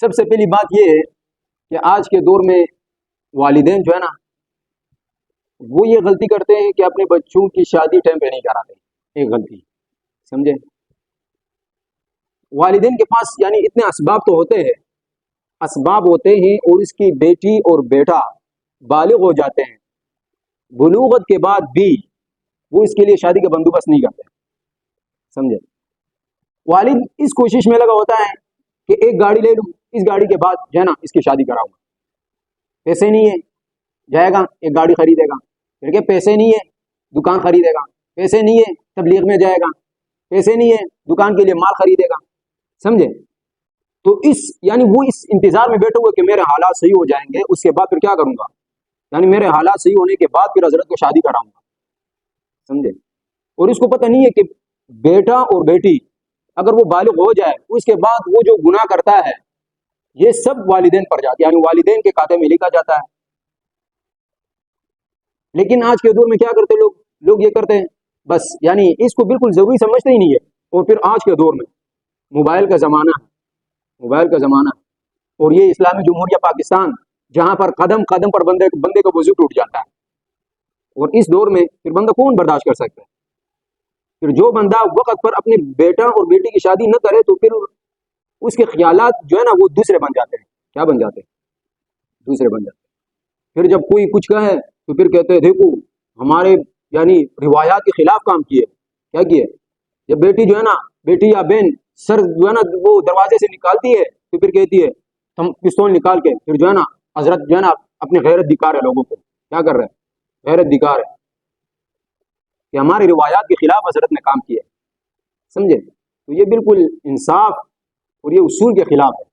سب سے پہلی بات یہ ہے کہ آج کے دور میں والدین جو ہے نا وہ یہ غلطی کرتے ہیں کہ اپنے بچوں کی شادی ٹائم پہ نہیں کراتے. ایک غلطی سمجھے. والدین کے پاس یعنی اتنے اسباب تو ہوتے ہیں اور اس کی بیٹی اور بیٹا بالغ ہو جاتے ہیں, بلوغت کے بعد بھی وہ اس کے لیے شادی کا بندوبست نہیں کرتے. سمجھے. والد اس کوشش میں لگا ہوتا ہے کہ ایک گاڑی لے لوں, اس گاڑی کے بعد جو ہے نا اس کی شادی کراؤں گا. پیسے نہیں ہے, جائے گا ایک گاڑی خریدے گا. پھر کہ پیسے نہیں ہے, دکان خریدے گا. پیسے نہیں ہے, تبلیغ میں جائے گا. پیسے نہیں ہے, دکان کے لیے مال خریدے گا. سمجھے. تو یعنی وہ اس انتظار میں بیٹھے ہوئے کہ میرے حالات صحیح ہو جائیں گے, اس کے بعد پھر کیا کروں گا, یعنی میرے حالات صحیح ہونے کے بعد پھر حضرت کو شادی کراؤں گا. سمجھے. اور اس کو پتہ نہیں ہے کہ بیٹا اور بیٹی اگر وہ بالغ ہو جائے اس کے بعد وہ جو گناہ کرتا ہے یہ سب والدین پر جاتا ہے, یعنی والدین کے کھاتے میں لکھا جاتا ہے. لیکن آج کے دور میں کیا کرتے لوگ یہ کرتے ہیں بس, یعنی اس کو بالکل ضروری سمجھتے ہی نہیں ہے. اور پھر آج کے دور میں موبائل کا زمانہ اور یہ اسلامی جمہوریہ پاکستان جہاں پر قدم قدم پر بندے کا وضو ٹوٹ جاتا ہے. اور اس دور میں پھر بندہ کون برداشت کر سکتا ہے. پھر جو بندہ وقت پر اپنے بیٹا اور بیٹی کی شادی نہ کرے تو پھر اس کے خیالات جو ہے نا وہ دوسرے بن جاتے ہیں. کیا بن جاتے ہیں؟ دوسرے بن جاتے ہیں. پھر جب کوئی کچھ کہے تو پھر کہتے ہیں دیکھو ہمارے یعنی روایات کے خلاف کام کیے. کیا کیے؟ جب بیٹی جو ہے نا, بیٹی یا بہن سر جو ہے نا وہ دروازے سے نکالتی ہے تو پھر کہتی ہے ہم پستول نکال کے پھر جو ہے نا حضرت جو ہے نا اپنی غیرت دکھا رہے لوگوں کو. کیا کر رہے ہیں؟ غیرت دکھا رہے کہ ہماری روایات کے خلاف حضرت نے کام کیا. سمجھے. تو یہ بالکل انصاف اور یہ اصول کے خلاف ہے.